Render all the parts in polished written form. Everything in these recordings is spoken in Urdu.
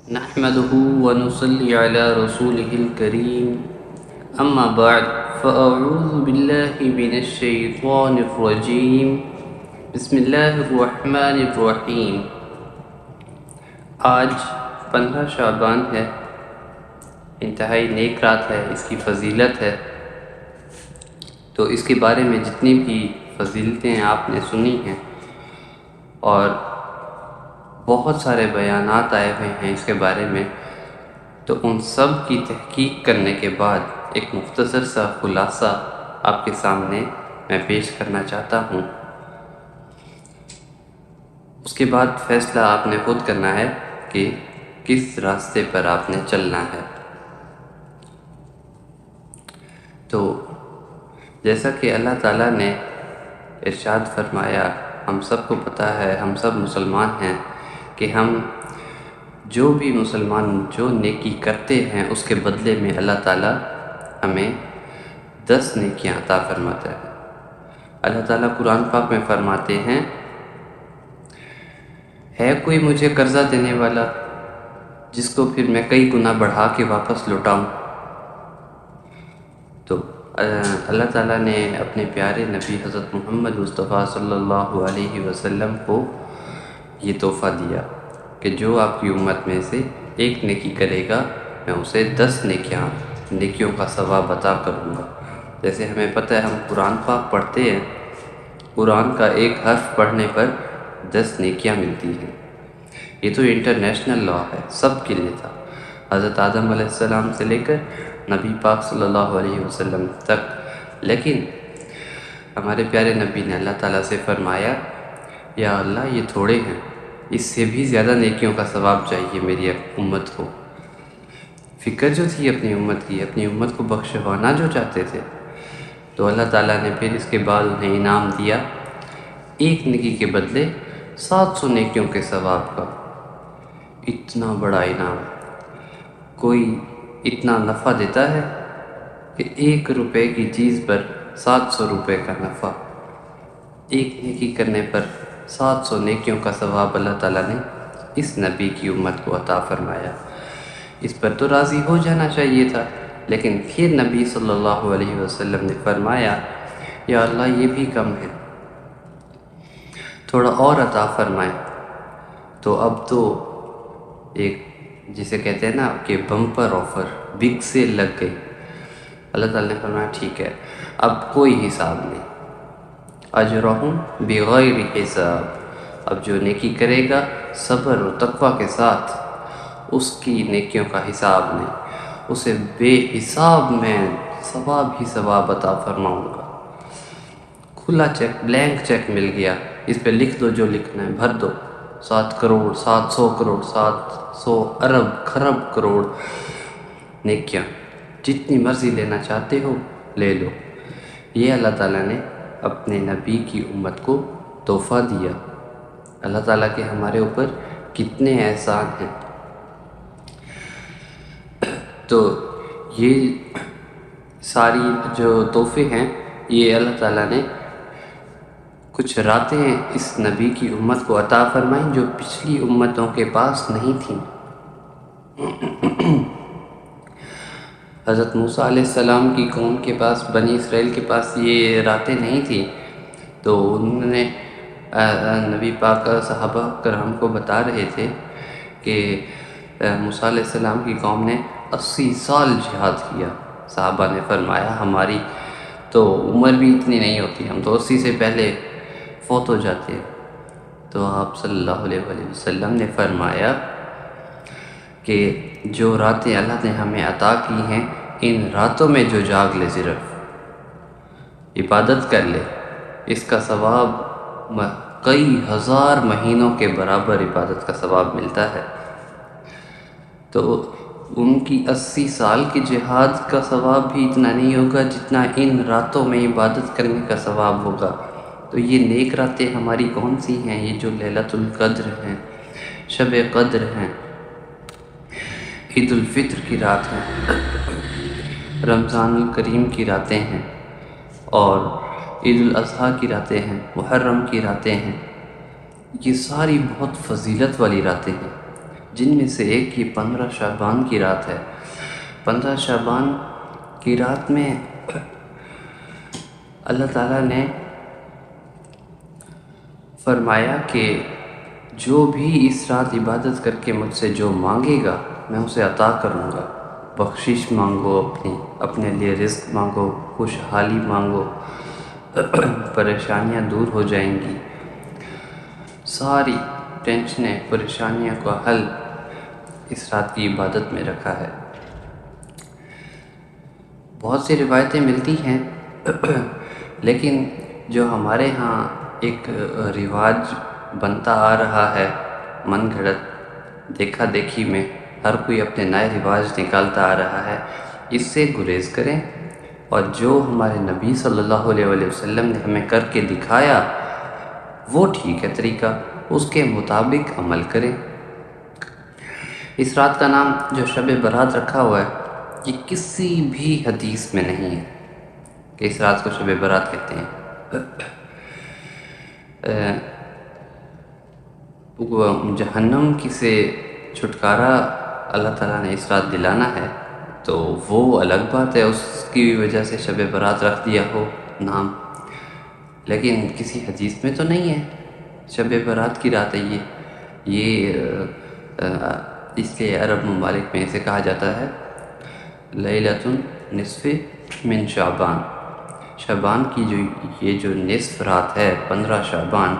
نحمده ونصلي على رسوله الكريم اما بعد فاعوذ بالله من الشيطان الرجيم بسم اللہ الرحمن الرحیم۔ آج 15 شعبان ہے، انتہائی نیک رات ہے، اس کی فضیلت ہے۔ تو اس کے بارے میں جتنی بھی فضیلتیں آپ نے سنی ہیں اور بہت سارے بیانات آئے ہوئے ہیں اس کے بارے میں، تو ان سب کی تحقیق کرنے کے بعد ایک مختصر سا خلاصہ آپ کے سامنے میں پیش کرنا چاہتا ہوں۔ اس کے بعد فیصلہ آپ نے خود کرنا ہے کہ کس راستے پر آپ نے چلنا ہے۔ تو جیسا کہ اللہ تعالیٰ نے ارشاد فرمایا، ہم سب کو پتہ ہے، ہم سب مسلمان ہیں کہ ہم جو بھی مسلمان جو نیکی کرتے ہیں اس کے بدلے میں اللہ تعالیٰ ہمیں 10 نیکیاں عطا فرماتا ہے۔ اللہ تعالیٰ قرآن پاک میں فرماتے ہیں، ہے کوئی مجھے قرضہ دینے والا جس کو پھر میں کئی گنا بڑھا کے واپس لوٹاؤں؟ تو اللہ تعالیٰ نے اپنے پیارے نبی حضرت محمد مصطفیٰ صلی اللہ علیہ وسلم کو یہ تحفہ دیا کہ جو آپ کی امت میں سے ایک نیکی کرے گا میں اسے 10 نیکیوں کا ثواب عطا کروں گا۔ جیسے ہمیں پتہ ہے، ہم قرآن پاک پڑھتے ہیں، قرآن کا ایک حرف پڑھنے پر 10 نیکیاں ملتی ہیں۔ یہ تو انٹرنیشنل لا ہے، سب کے لیے تھا، حضرت آدم علیہ السلام سے لے کر نبی پاک صلی اللہ علیہ وسلم تک۔ لیکن ہمارے پیارے نبی نے اللہ تعالیٰ سے فرمایا، یا اللہ یہ تھوڑے ہیں، اس سے بھی زیادہ نیکیوں کا ثواب چاہیے میری امت کو۔ فکر جو تھی اپنی امت کی، اپنی امت کو بخشوانا جو چاہتے تھے، تو اللہ تعالیٰ نے پھر اس کے بعد انہیں انعام دیا، ایک نیکی کے بدلے 700 نیکیوں کے ثواب کا۔ اتنا بڑا انعام کوئی اتنا نفع دیتا ہے کہ 1 روپے کی چیز پر 700 روپے کا نفع، ایک نیکی کرنے پر 700 نیکیوں کا ثواب اللہ تعالیٰ نے اس نبی کی امت کو عطا فرمایا۔ اس پر تو راضی ہو جانا چاہیے تھا، لیکن پھر نبی صلی اللہ علیہ وسلم نے فرمایا، یا اللہ یہ بھی کم ہے، تھوڑا اور عطا فرمائے۔ تو اب تو ایک جسے کہتے ہیں نا کہ بمپر آفر، بگ سیل لگ گئی۔ اللہ تعالیٰ نے فرمایا ٹھیک ہے، اب کوئی حساب نہیں، اجرہم بغیر حساب۔ اب جو نیکی کرے گا صبر و تقوی کے ساتھ، اس کی نیکیوں کا حساب نہیں، اسے بے حساب میں ثواب ہی ثواب عطا فرماؤں گا۔ کھلا چیک، بلینک چیک مل گیا، اس پہ لکھ دو جو لکھنا ہے، بھر دو۔ 7 کروڑ، 700 کروڑ، 700 ارب خرب کروڑ نیکیاں، جتنی مرضی لینا چاہتے ہو لے لو۔ یہ اللہ تعالیٰ نے اپنے نبی کی امت کو تحفہ دیا۔ اللہ تعالیٰ کے ہمارے اوپر کتنے احسان ہیں۔ تو یہ ساری جو تحفے ہیں، یہ اللہ تعالیٰ نے کچھ راتیں اس نبی کی امت کو عطا فرمائیں جو پچھلی امتوں کے پاس نہیں تھیں۔ حضرت موسیٰ علیہ السلام کی قوم کے پاس، بنی اسرائیل کے پاس یہ راتیں نہیں تھیں، تو انہوں نے نبی پاک صحابہ کرام کو بتا رہے تھے کہ موسیٰ علیہ السلام کی قوم نے 80 سال جہاد کیا۔ صحابہ نے فرمایا ہماری تو عمر بھی اتنی نہیں ہوتی، ہم تو 80 سے پہلے فوت ہو جاتے ہیں۔ تو آپ صلی اللہ علیہ وسلم نے فرمایا کہ جو راتیں اللہ نے ہمیں عطا کی ہیں، ان راتوں میں جو جاگ لے، صرف عبادت کر لے، اس کا ثواب کئی ہزار مہینوں کے برابر عبادت کا ثواب ملتا ہے۔ تو ان کی 80 سال کی جہاد کا ثواب بھی اتنا نہیں ہوگا جتنا ان راتوں میں عبادت کرنے کا ثواب ہوگا۔ تو یہ نیک راتیں ہماری کون سی ہیں؟ یہ جو لیلۃ القدر ہیں، شب قدر ہیں، عید الفطر کی رات ہیں، رمضان الکریم کی راتیں ہیں، اور عید الاضحیٰ کی راتیں ہیں، محرم کی راتیں ہیں۔ یہ ساری بہت فضیلت والی راتیں ہیں۔ جن میں سے ایک یہ 15 شعبان کی رات ہے۔ 15 شعبان کی رات میں اللہ تعالیٰ نے فرمایا کہ جو بھی اس رات عبادت کر کے مجھ سے جو مانگے گا میں اسے عطا کروں گا۔ بخشش مانگو، اپنے لیے رزق مانگو، خوشحالی مانگو، پریشانیاں دور ہو جائیں گی، ساری ٹینشنیں پریشانیوں کا حل اس رات کی عبادت میں رکھا ہے۔ بہت سی روایتیں ملتی ہیں لیکن جو ہمارے ہاں ایک رواج بنتا آ رہا ہے، من گھڑت دیکھا دیکھی میں ہر کوئی اپنے نئے رواج نکالتا آ رہا ہے، اس سے گریز کریں اور جو ہمارے نبی صلی اللہ علیہ وسلم نے ہمیں کر کے دکھایا وہ ٹھیک ہے طریقہ، اس کے مطابق عمل کریں۔ اس رات کا نام جو شب برات رکھا ہوا ہے یہ کسی بھی حدیث میں نہیں ہے کہ اس رات کو شب برات کہتے ہیں۔ جہنم کی سے چھٹکارا اللہ تعالیٰ نے اس رات دلانا ہے تو وہ الگ بات ہے، اس کی وجہ سے شب برات رکھ دیا ہو نام، لیکن کسی حدیث میں تو نہیں ہے شب برات کی رات ہے یہ اس لیے عرب ممالک میں اسے کہا جاتا ہے لیلۃ نصف من شعبان، شعبان کی یہ جو نصف رات ہے 15 شعبان،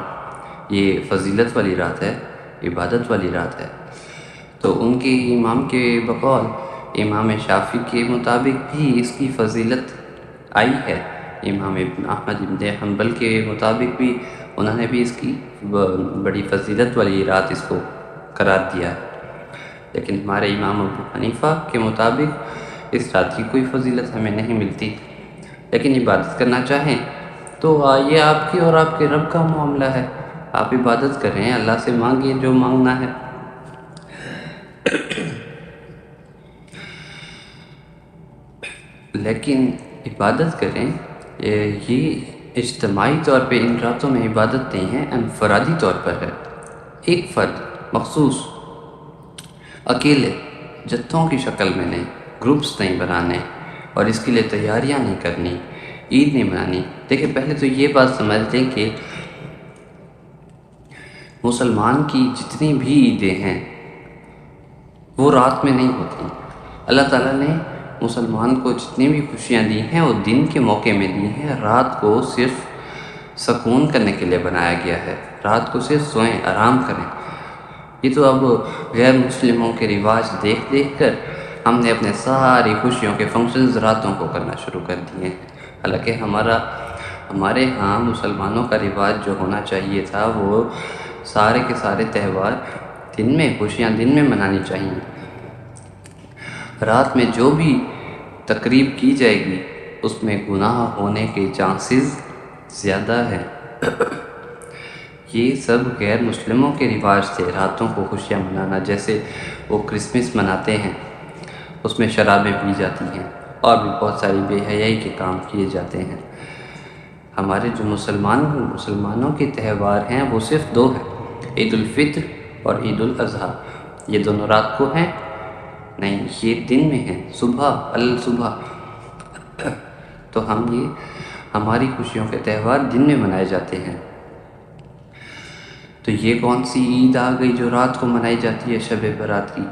یہ فضیلت والی رات ہے، عبادت والی رات ہے۔ تو ان کے امام کے بقول امام شافعی کے مطابق بھی اس کی فضیلت آئی ہے، امام احمد بن حنبل کے مطابق بھی انہوں نے بھی اس کی بڑی فضیلت والی رات اس کو قرار دیا ہے، لیکن ہمارے امام ابو حنیفہ کے مطابق اس رات کی کوئی فضیلت ہمیں نہیں ملتی، لیکن عبادت کرنا چاہیں تو یہ آپ کی اور آپ کے رب کا معاملہ ہے، آپ عبادت کریں، اللہ سے مانگیں جو مانگنا ہے۔ لیکن عبادت کریں، یہ اجتماعی طور پہ ان راتوں میں عبادت نہیں ہے، انفرادی طور پر ہے، ایک فرد مخصوص اکیلے جتھوں کی شکل میں نہیں، گروپس نہیں بنانے اور اس کے لیے تیاریاں نہیں کرنی، عید نہیں منانی۔ دیکھیں پہلے تو یہ بات سمجھ لیں کہ مسلمان کی جتنی بھی عیدیں ہیں وہ رات میں نہیں ہوتی، اللہ تعالیٰ نے مسلمان کو جتنی بھی خوشیاں دی ہیں وہ دن کے موقع میں دی ہیں، رات کو صرف سکون کرنے کے لیے بنایا گیا ہے، رات کو صرف سوئیں، آرام کریں۔ یہ تو اب غیر مسلموں کے رواج دیکھ دیکھ کر ہم نے اپنے ساری خوشیوں کے فنکشنز راتوں کو کرنا شروع کر دیے ہیں، حالانکہ ہمارے ہاں مسلمانوں کا رواج جو ہونا چاہیے تھا وہ سارے کے سارے تہوار دن میں، خوشیاں دن میں منانی چاہیے۔ رات میں جو بھی تقریب کی جائے گی اس میں گناہ ہونے کے چانسز زیادہ ہیں۔ یہ سب غیر مسلموں کے رواج تھے، راتوں کو خوشیاں منانا، جیسے وہ کرسمس مناتے ہیں اس میں شرابیں پی جاتی ہیں اور بھی بہت ساری بے حیائی کے کام کیے جاتے ہیں۔ ہمارے جو مسلمانوں کے تہوار ہیں وہ صرف دو ہیں، عید الفطر اور عید الاضحیٰ، یہ دونوں رات کو ہیں نہیں، یہ دن میں ہیں، صبح تو ہماری خوشیوں کے تہوار دن میں منائے جاتے ہیں۔ تو یہ کون سی عید آ گئی جو رات کو منائی جاتی ہے شب برات کی؟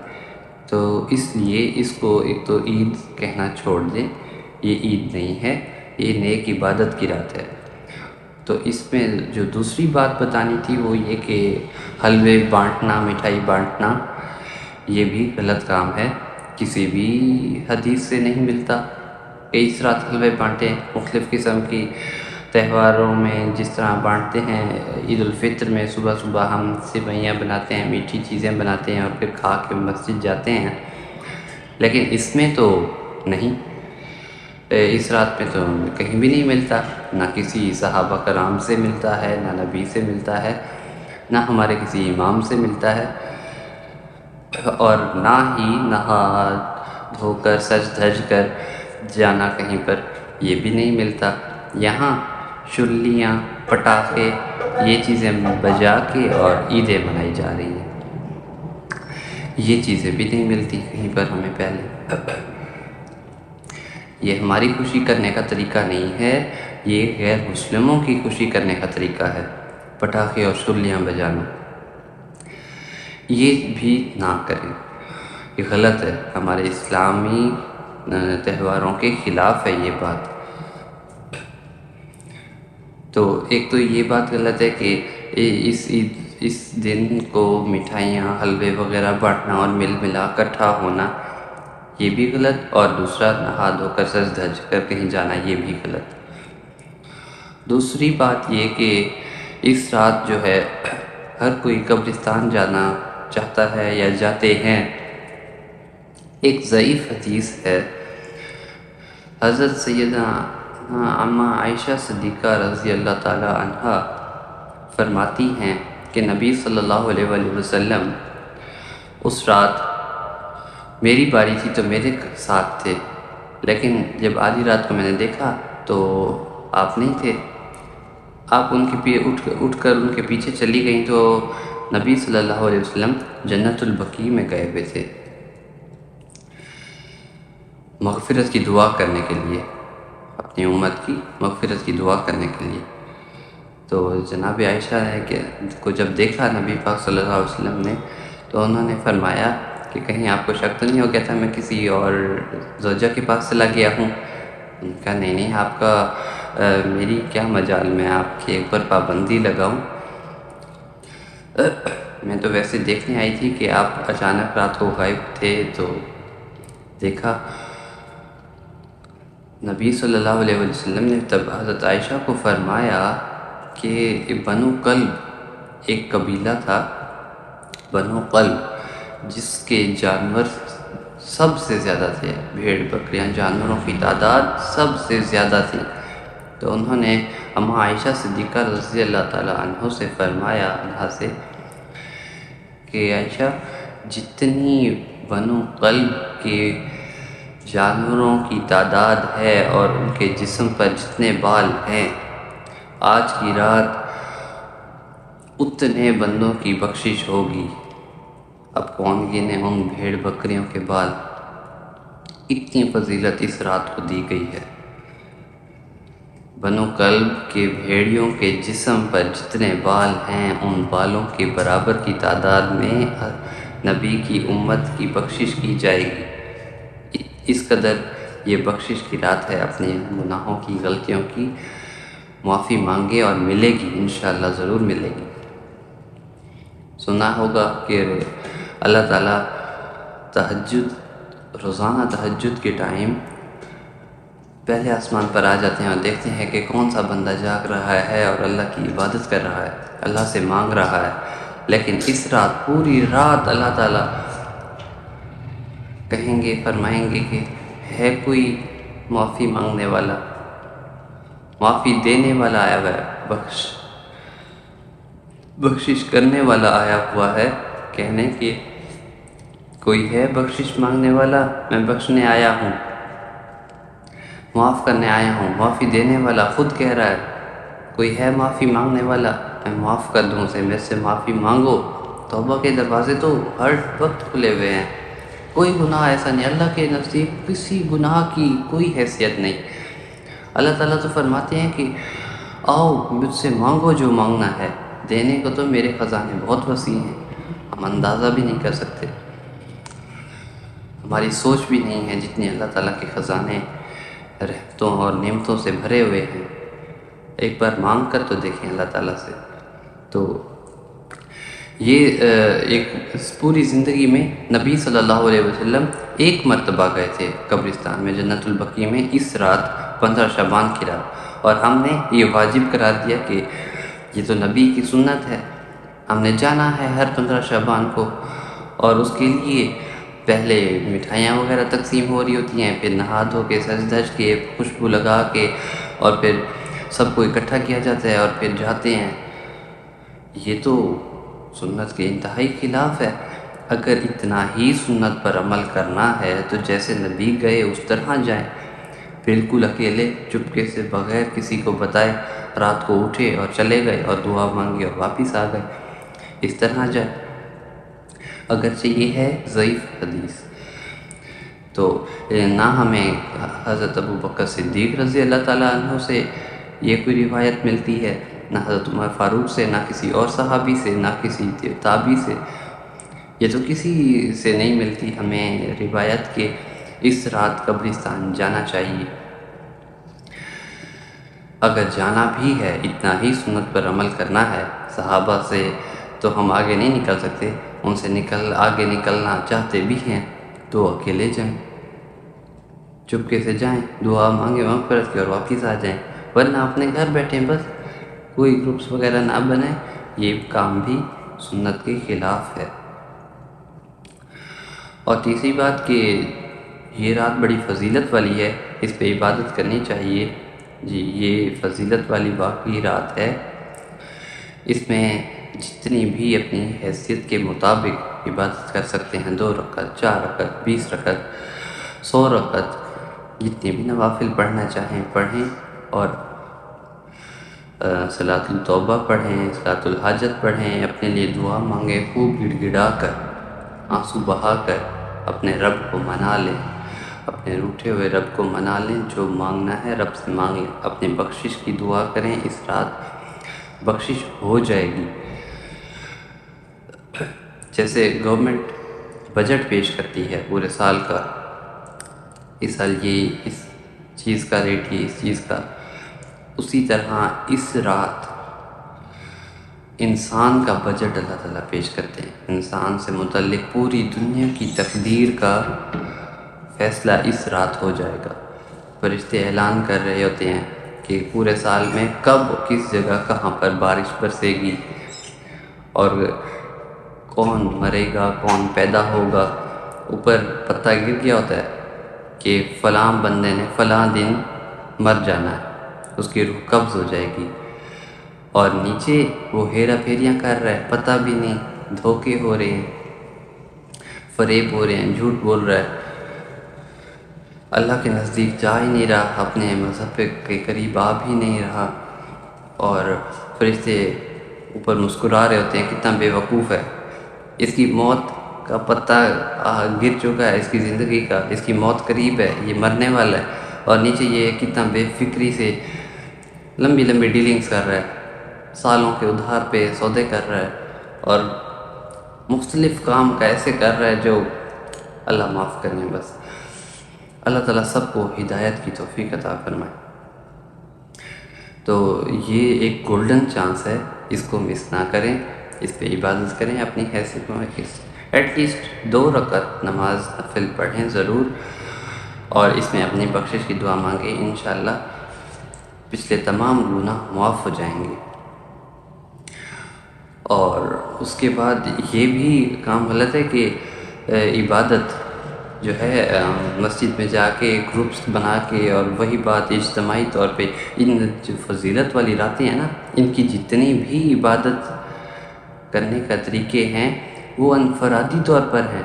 تو اس لیے اس کو ایک تو عید کہنا چھوڑ دیں، یہ عید نہیں ہے، یہ نیک عبادت کی رات ہے۔ تو اس میں جو دوسری بات بتانی تھی وہ یہ کہ حلوے بانٹنا، مٹھائی بانٹنا یہ بھی غلط کام ہے، کسی بھی حدیث سے نہیں ملتا کہ اس رات حلوے بانٹیں۔ مختلف قسم کی تہواروں میں جس طرح بانٹتے ہیں، عید الفطر میں صبح صبح ہم سوئیاں بناتے ہیں، میٹھی چیزیں بناتے ہیں اور پھر کھا کے مسجد جاتے ہیں، لیکن اس میں تو نہیں، اس رات میں تو کہیں بھی نہیں ملتا، نہ کسی صحابہ کرام سے ملتا ہے، نہ نبی سے ملتا ہے، نہ ہمارے کسی امام سے ملتا ہے، اور نہ ہی نہا دھو کر سج دھج کر جانا کہیں پر، یہ بھی نہیں ملتا۔ یہاں شلیاں، پٹاخے، یہ چیزیں بجا کے اور عیدیں منائی جا رہی ہیں۔ یہ چیزیں بھی نہیں ملتی کہیں پر ہمیں پہلے۔ یہ ہماری خوشی کرنے کا طریقہ نہیں ہے، یہ غیر مسلموں کی خوشی کرنے کا طریقہ ہے، پٹاخے اور شرلیاں بجانا۔ یہ بھی نہ کریں، یہ غلط ہے، ہمارے اسلامی تہواروں کے خلاف ہے یہ بات۔ تو ایک تو یہ بات غلط ہے کہ اس دن کو مٹھائیاں حلوے وغیرہ بانٹنا اور مل ملا اکٹھا ہونا یہ بھی غلط، اور دوسرا نہا دھو کر سج دھج کر کہیں جانا یہ بھی غلط۔ دوسری بات یہ کہ اس رات جو ہے ہر کوئی قبرستان جانا چاہتا ہے یا جاتے ہیں۔ ایک ضعیف حدیث ہے، حضرت سیدہ اماں عائشہ صدیقہ رضی اللہ تعالی عنہا فرماتی ہیں کہ نبی صلی اللہ علیہ وآلہ وسلم اس رات میری باری تھی تو میرے ساتھ تھے، لیکن جب آدھی رات کو میں نے دیکھا تو آپ نہیں تھے۔ آپ ان کے اٹھ کر ان کے پیچھے چلی گئیں تو نبی صلی اللہ علیہ وسلم جنت البقیع میں گئے ہوئے تھے مغفرت کی دعا کرنے کے لیے، اپنی امت کی مغفرت کی دعا کرنے کے لیے۔ تو جناب عائشہ کو جب دیکھا نبی پاک صلی اللہ علیہ وسلم نے تو انہوں نے فرمایا کہ کہیں آپ کو شک تو نہیں ہو گیا تھا میں کسی اور زوجہ کے پاس چلا گیا ہوں؟ ان کا نہیں، آپ کا میری کیا مجال میں آپ کے اوپر پابندی لگاؤں، میں تو ویسے دیکھنے آئی تھی کہ آپ اچانک رات کو غائب تھے تو دیکھا۔ نبی صلی اللہ علیہ وسلم نے تب حضرت عائشہ کو فرمایا کہ بنو کلب ایک قبیلہ تھا، بنو کلب، جس کے جانور سب سے زیادہ تھے، بھیڑ بکریاں جانوروں کی تعداد سب سے زیادہ تھی۔ تو انہوں نے اماں عائشہ صدیقہ رضی اللہ تعالیٰ عنہ سے فرمایا، اللہ سے، کہ عائشہ جتنی بنو کلب کے جانوروں کی تعداد ہے اور ان کے جسم پر جتنے بال ہیں، آج کی رات اتنے بندوں کی بخشش ہوگی۔ اب کون گنے ان بھیڑ بکریوں کے بال، اتنی فضیلت اس رات کو دی گئی ہے۔ بنو کلب کے بھیڑیوں کے جسم پر جتنے بال ہیں ان بالوں کے برابر کی تعداد میں نبی کی امت کی بخشش کی جائے گی۔ اس قدر یہ بخشش کی رات ہے، اپنے گناہوں کی غلطیوں کی معافی مانگے اور ملے گی، انشاءاللہ ضرور ملے گی۔ سنا ہوگا کہ اللہ تعالیٰ روزانہ تہجد کے ٹائم پہلے آسمان پر آ جاتے ہیں اور دیکھتے ہیں کہ کون سا بندہ جاگ رہا ہے اور اللہ کی عبادت کر رہا ہے، اللہ سے مانگ رہا ہے۔ لیکن اس رات پوری رات اللہ تعالیٰ کہیں گے، فرمائیں گے کہ ہے کوئی معافی مانگنے والا، معافی دینے والا آیا ہوا ہے، بخشش کرنے والا آیا ہوا ہے، کہنے کہ کوئی ہے بخشش مانگنے والا، میں بخشنے آیا ہوں، معاف کرنے آیا ہوں۔ معافی دینے والا خود کہہ رہا ہے، کوئی ہے معافی مانگنے والا، میں معاف کر دوں اسے، میرے سے معافی مانگو۔ توبہ کے دروازے تو ہر وقت کھلے ہوئے ہیں، کوئی گناہ ایسا نہیں، اللہ کے نزدیک کسی گناہ کی کوئی حیثیت نہیں۔ اللہ تعالیٰ تو فرماتے ہیں کہ آؤ مجھ سے مانگو جو مانگنا ہے، دینے کو تو میرے خزانے بہت وسیع ہیں، ہم اندازہ بھی نہیں کر سکتے، ہماری سوچ بھی نہیں ہے جتنی اللہ تعالیٰ کے خزانے رحمتوں اور نعمتوں سے بھرے ہوئے ہیں۔ ایک بار مانگ کر تو دیکھیں اللہ تعالیٰ سے۔ تو یہ ایک پوری زندگی میں نبی صلی اللہ علیہ وسلم ایک مرتبہ گئے تھے قبرستان میں، جنت البقیع میں، اس رات 15 شعبان کی رات، اور ہم نے یہ واجب قرار دیا کہ یہ تو نبی کی سنت ہے، ہم نے جانا ہے ہر 15 شعبان کو، اور اس کے لیے پہلے مٹھائیاں وغیرہ تقسیم ہو رہی ہوتی ہیں، پھر نہا دھو کے سج دھج کے خوشبو لگا کے اور پھر سب کو اکٹھا کیا جاتا ہے اور پھر جاتے ہیں۔ یہ تو سنت کے انتہائی خلاف ہے۔ اگر اتنا ہی سنت پر عمل کرنا ہے تو جیسے نبی گئے اس طرح جائیں، بالکل اکیلے چپکے سے بغیر کسی کو بتائے رات کو اٹھے اور چلے گئے اور دعا مانگی اور واپس آ گئے، اس طرح جائے۔ اگرچہ یہ ہے ضعیف حدیث، تو نہ ہمیں حضرت ابو بکر صدیق رضی اللہ تعالیٰ عنہ سے یہ کوئی روایت ملتی ہے، نہ حضرت عمر فاروق سے، نہ کسی اور صحابی سے، نہ کسی تابعی سے، یہ تو کسی سے نہیں ملتی ہمیں روایت کہ اس رات قبرستان جانا چاہیے۔ اگر جانا بھی ہے، اتنا ہی سنت پر عمل کرنا ہے صحابہ سے، تو ہم آگے نہیں نکل سکتے، ان سے آگے نکلنا چاہتے بھی ہیں تو اکیلے جائیں، چپکے سے جائیں، دعا مانگیں مغفرت کی اور واپس آ جائیں، ورنہ اپنے گھر بیٹھیں، بس کوئی گروپس وغیرہ نہ بنائیں، یہ کام بھی سنت کے خلاف ہے۔ اور تیسری بات کہ یہ رات بڑی فضیلت والی ہے، اس پہ عبادت کرنی چاہیے۔ جی یہ فضیلت والی واقعی رات ہے، اس میں جتنی بھی اپنی حیثیت کے مطابق عبادت کر سکتے ہیں، 2 رکعت، 4 رکعت، 20 رکعت، 100 رکعت، جتنے بھی نوافل پڑھنا چاہیں پڑھیں، اور صلاۃ التوبہ پڑھیں، صلاۃ الحاجت پڑھیں، اپنے لیے دعا مانگیں، خوب گڑ گڑا کر، آنسو بہا کر اپنے رب کو منا لیں، اپنے روٹھے ہوئے رب کو منا لیں، جو مانگنا ہے رب سے مانگ لیں، اپنی بخشش کی دعا کریں، اس رات بخشش ہو جائے گی۔ جیسے گورنمنٹ بجٹ پیش کرتی ہے پورے سال کا، اس سال یہ اس چیز کا ریٹ، یہ اس چیز کا، اسی طرح اس رات انسان کا بجٹ اللہ تعالیٰ پیش کرتے ہیں، انسان سے متعلق پوری دنیا کی تقدیر کا فیصلہ اس رات ہو جائے گا۔ فرشتے اعلان کر رہے ہوتے ہیں کہ پورے سال میں کب کس جگہ کہاں پر بارش برسے گی، اور کون مرے گا، کون پیدا ہوگا۔ اوپر پتہ گر گیا ہوتا ہے کہ فلاں بندے نے فلاں دن مر جانا ہے، اس کی روح قبض ہو جائے گی، اور نیچے وہ ہیرا پھیریاں کر رہا ہے، پتہ بھی نہیں، دھوکے ہو رہے ہیں، فریب ہو رہے ہیں، جھوٹ بول رہا ہے، اللہ کے نزدیک جا ہی نہیں رہا، اپنے مذہب کے قریب آ بھی نہیں رہا، اور فرشتے اوپر مسکرا رہے ہوتے ہیں کتنا بے وقوف ہے، اس کی موت کا پتہ گر چکا ہے، اس کی زندگی کا، اس کی موت قریب ہے، یہ مرنے والا ہے، اور نیچے یہ کتنا بے فکری سے لمبی لمبی ڈیلنگز کر رہا ہے، سالوں کے ادھار پہ سودے کر رہا ہے، اور مختلف کام کا ایسے کر رہا ہے جو اللہ معاف کریں بس۔ اللہ تعالیٰ سب کو ہدایت کی توفیق عطا فرمائے۔ تو یہ ایک گولڈن چانس ہے، اس کو مس نہ کریں، اس پہ عبادت کریں، اپنی حیثیت میں ایٹ لیسٹ 2 رکعت نماز نفل پڑھیں ضرور، اور اس میں اپنی بخشش کی دعا مانگیں، انشاءاللہ پچھلے تمام گناہ معاف ہو جائیں گے۔ اور اس کے بعد یہ بھی کام غلط ہے کہ عبادت جو ہے مسجد میں جا کے گروپس بنا کے، اور وہی بات اجتماعی طور پہ، ان جو فضیلت والی راتیں ہیں نا، ان کی جتنی بھی عبادت کرنے کا طریقے ہیں وہ انفرادی طور پر ہیں۔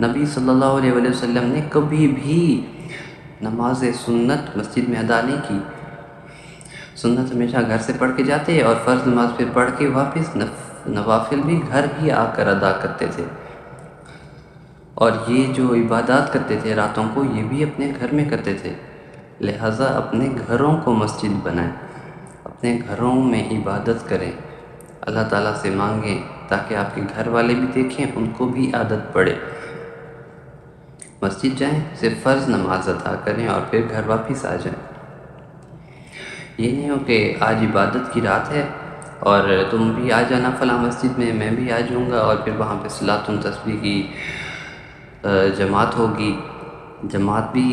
نبی صلی اللہ علیہ وسلم نے کبھی بھی نماز سنت مسجد میں ادا نہیں کی، سنت ہمیشہ گھر سے پڑھ کے جاتے، اور فرض نماز پھر پڑھ کے واپس نوافل بھی گھر ہی آ کر ادا کرتے تھے، اور یہ جو عبادات کرتے تھے راتوں کو، یہ بھی اپنے گھر میں کرتے تھے۔ لہٰذا اپنے گھروں کو مسجد بنائیں، اپنے گھروں میں عبادت کریں، اللہ تعالیٰ سے مانگیں، تاکہ آپ کے گھر والے بھی دیکھیں، ان کو بھی عادت پڑے، مسجد جائیں، صرف فرض نماز ادا کریں اور پھر گھر واپس آ جائیں۔ یہ نہیں ہو کہ آج عبادت کی رات ہے اور تم بھی آ جانا فلاں مسجد میں بھی آ جاؤں گا، اور پھر وہاں پہ صلاۃ تسبیح کی جماعت ہوگی، جماعت بھی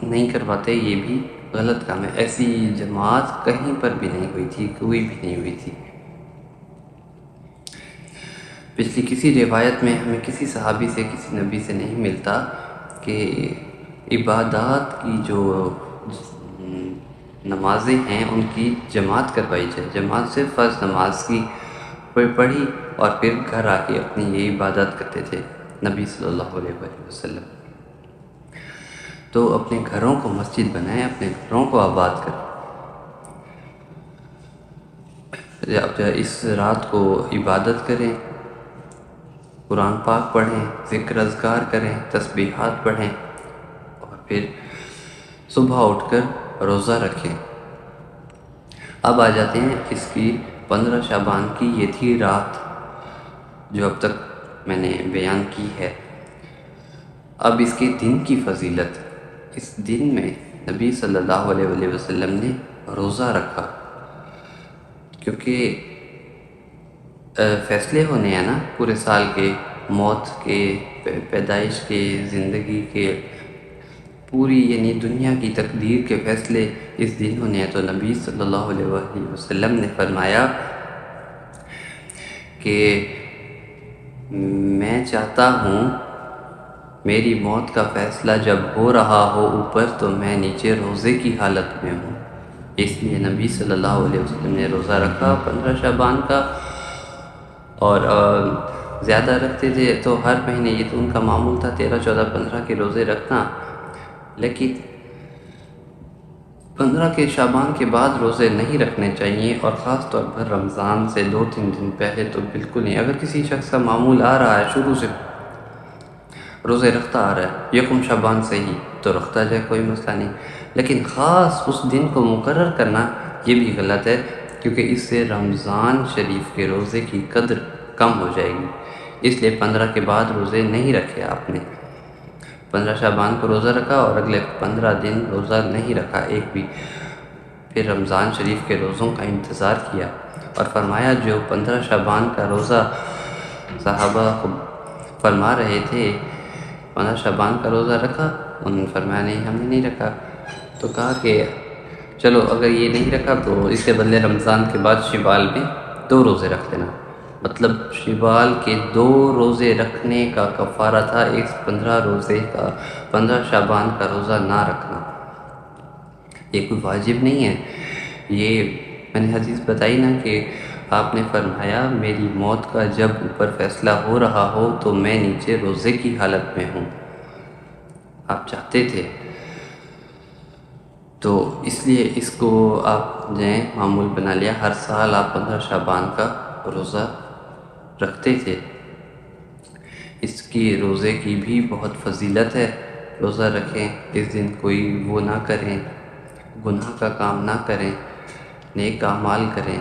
نہیں کرواتے، یہ بھی غلط کام ہے۔ ایسی جماعت کہیں پر بھی نہیں ہوئی تھی، کوئی بھی نہیں ہوئی تھی۔ پچھلی کسی روایت میں ہمیں کسی صحابی سے، کسی نبی سے نہیں ملتا کہ عبادات کی جو نمازیں ہیں ان کی جماعت کروائی جائے۔ جماعت صرف فرض نماز کی پڑھی اور پھر گھر آ کے اپنی یہ عبادت کرتے تھے نبی صلی اللہ علیہ وسلم۔ تو اپنے گھروں کو مسجد بنائیں، اپنے گھروں کو آباد کریں۔ اب اس رات کو عبادت کریں، قرآن پاک پڑھیں، ذکر اذکار کریں، تسبیحات پڑھیں، اور پھر صبح اٹھ کر روزہ رکھیں۔ اب آ جاتے ہیں اس کی 15 شعبان کی یہ تھی رات جو اب تک میں نے بیان کی ہے۔ اب اس کے دن کی فضیلت، اس دن میں نبی صلی اللہ علیہ وسلم نے روزہ رکھا، کیونکہ فیصلے ہونے ہیں نا پورے سال کے، موت کے، پیدائش کے، زندگی کے، پوری یعنی دنیا کی تقدیر کے فیصلے اس دن ہونے ہیں۔ تو نبی صلی اللہ علیہ وسلم نے فرمایا کہ میں چاہتا ہوں میری موت کا فیصلہ جب ہو رہا ہو اوپر تو میں نیچے روزے کی حالت میں ہوں۔ اس لیے نبی صلی اللہ علیہ وسلم نے روزہ رکھا 15 شعبان کا، اور زیادہ رکھتے تھے تو ہر مہینے، یہ تو ان کا معمول تھا 13، 14، 15 کے روزے رکھنا، لیکن 15 کے شعبان کے بعد روزے نہیں رکھنے چاہیے، اور خاص طور پر رمضان سے 2-3 دن پہلے تو بالکل نہیں۔ اگر کسی شخص کا معمول آ رہا ہے شروع سے روزے رکھتا آ رہا ہے 1 شعبان سے ہی، تو رکھتا جائے، کوئی مسئلہ نہیں، لیکن خاص اس دن کو مقرر کرنا یہ بھی غلط ہے، کیونکہ اس سے رمضان شریف کے روزے کی قدر کم ہو جائے گی۔ اس لیے 15 کے بعد روزے نہیں رکھے آپ نے۔ 15 شعبان کو روزہ رکھا اور اگلے 15 دن روزہ نہیں رکھا ایک بھی، پھر رمضان شریف کے روزوں کا انتظار کیا، اور فرمایا جو 15 شعبان کا روزہ صحابہ فرما رہے تھے 15 شعبان کا روزہ رکھا، انہوں نے فرمایا نہیں ہم نے نہیں رکھا، تو کہا کہ چلو اگر یہ نہیں رکھا تو اس کے بدلے رمضان کے بعد شوال میں 2 روزے رکھ لینا، مطلب شوال کے 2 روزے رکھنے کا کفارہ تھا اس 15 روزے کا، 15 شعبان کا روزہ نہ رکھنا۔ یہ کوئی واجب نہیں ہے، یہ میں نے حدیث بتائی نا کہ آپ نے فرمایا میری موت کا جب اوپر فیصلہ ہو رہا ہو تو میں نیچے روزے کی حالت میں ہوں، آپ چاہتے تھے، تو اس لیے اس کو آپ نے معمول بنا لیا، ہر سال آپ 15 شعبان کا روزہ رکھتے تھے۔ اس کی روزے کی بھی بہت فضیلت ہے، روزہ رکھیں، اس دن کوئی وہ نہ کریں، گناہ کا کام نہ کریں، نیک اعمال کریں،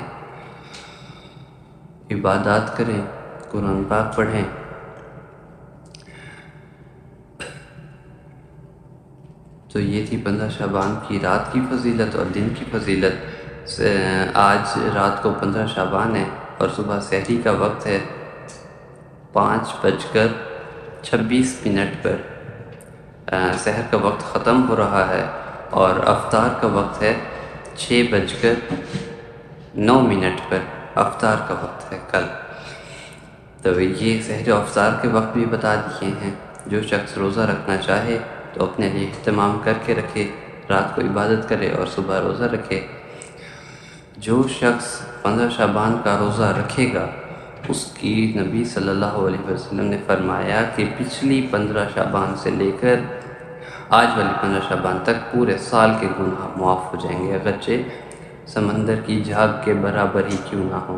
عبادات کریں، قرآن پاک پڑھیں۔ تو یہ تھی 15 شعبان کی رات کی فضیلت اور دن کی فضیلت۔ آج رات کو 15 شعبان ہے اور صبح سحری کا وقت ہے 5:26 پر، سحر کا وقت ختم ہو رہا ہے، اور افطار کا وقت ہے 6:09 پر، افطار کا وقت ہے کل۔ تو یہ سحر و افطار کے وقت بھی بتا دیے ہیں، جو شخص روزہ رکھنا چاہے تو اپنے لیے اہتمام کر کے رکھے، رات کو عبادت کرے اور صبح روزہ رکھے۔ جو شخص 15 شعبان کا روزہ رکھے گا اس کی نبی صلی اللہ علیہ وسلم نے فرمایا کہ پچھلی 15 شعبان سے لے کر آج والی 15 شعبان تک پورے سال کے گناہ معاف ہو جائیں گے، اگرچہ سمندر کی جھاگ کے برابر ہی کیوں نہ ہو،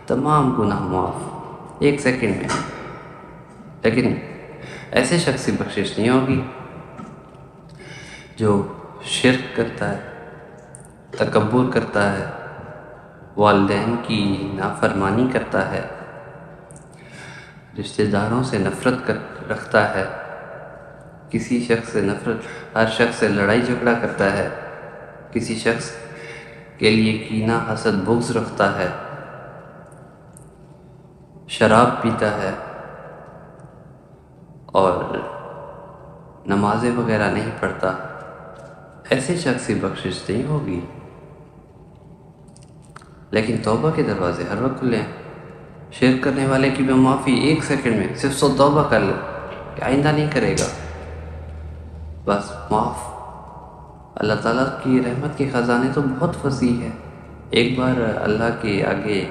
تمام گناہ معاف 1 سیکنڈ میں۔ لیکن ایسے شخص کی بخشش نہیں ہوگی جو شرک کرتا ہے، تکبر کرتا ہے، والدین کی نافرمانی کرتا ہے، رشتہ داروں سے نفرت رکھتا ہے، کسی شخص سے نفرت، ہر شخص سے لڑائی جھگڑا کرتا ہے، کسی شخص کے لیے کینہ، حسد، بغض رکھتا ہے، شراب پیتا ہے اور نمازیں وغیرہ نہیں پڑھتا، ایسے شخص کی بخشش نہیں ہوگی۔ لیکن توبہ کے دروازے ہر وقت کھلے ہیں، شرک کرنے والے کی بھی معافی 1 سیکنڈ میں، صرف توبہ کر لے کہ آئندہ نہیں کرے گا، بس معاف۔ اللہ تعالیٰ کی رحمت کے خزانے تو بہت وسیع ہے، ایک بار اللہ کے آگے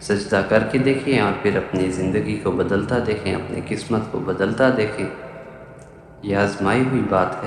سجدہ کر کے دیکھیں اور پھر اپنی زندگی کو بدلتا دیکھیں، اپنی قسمت کو بدلتا دیکھیں، یہ آزمائی ہوئی بات ہے۔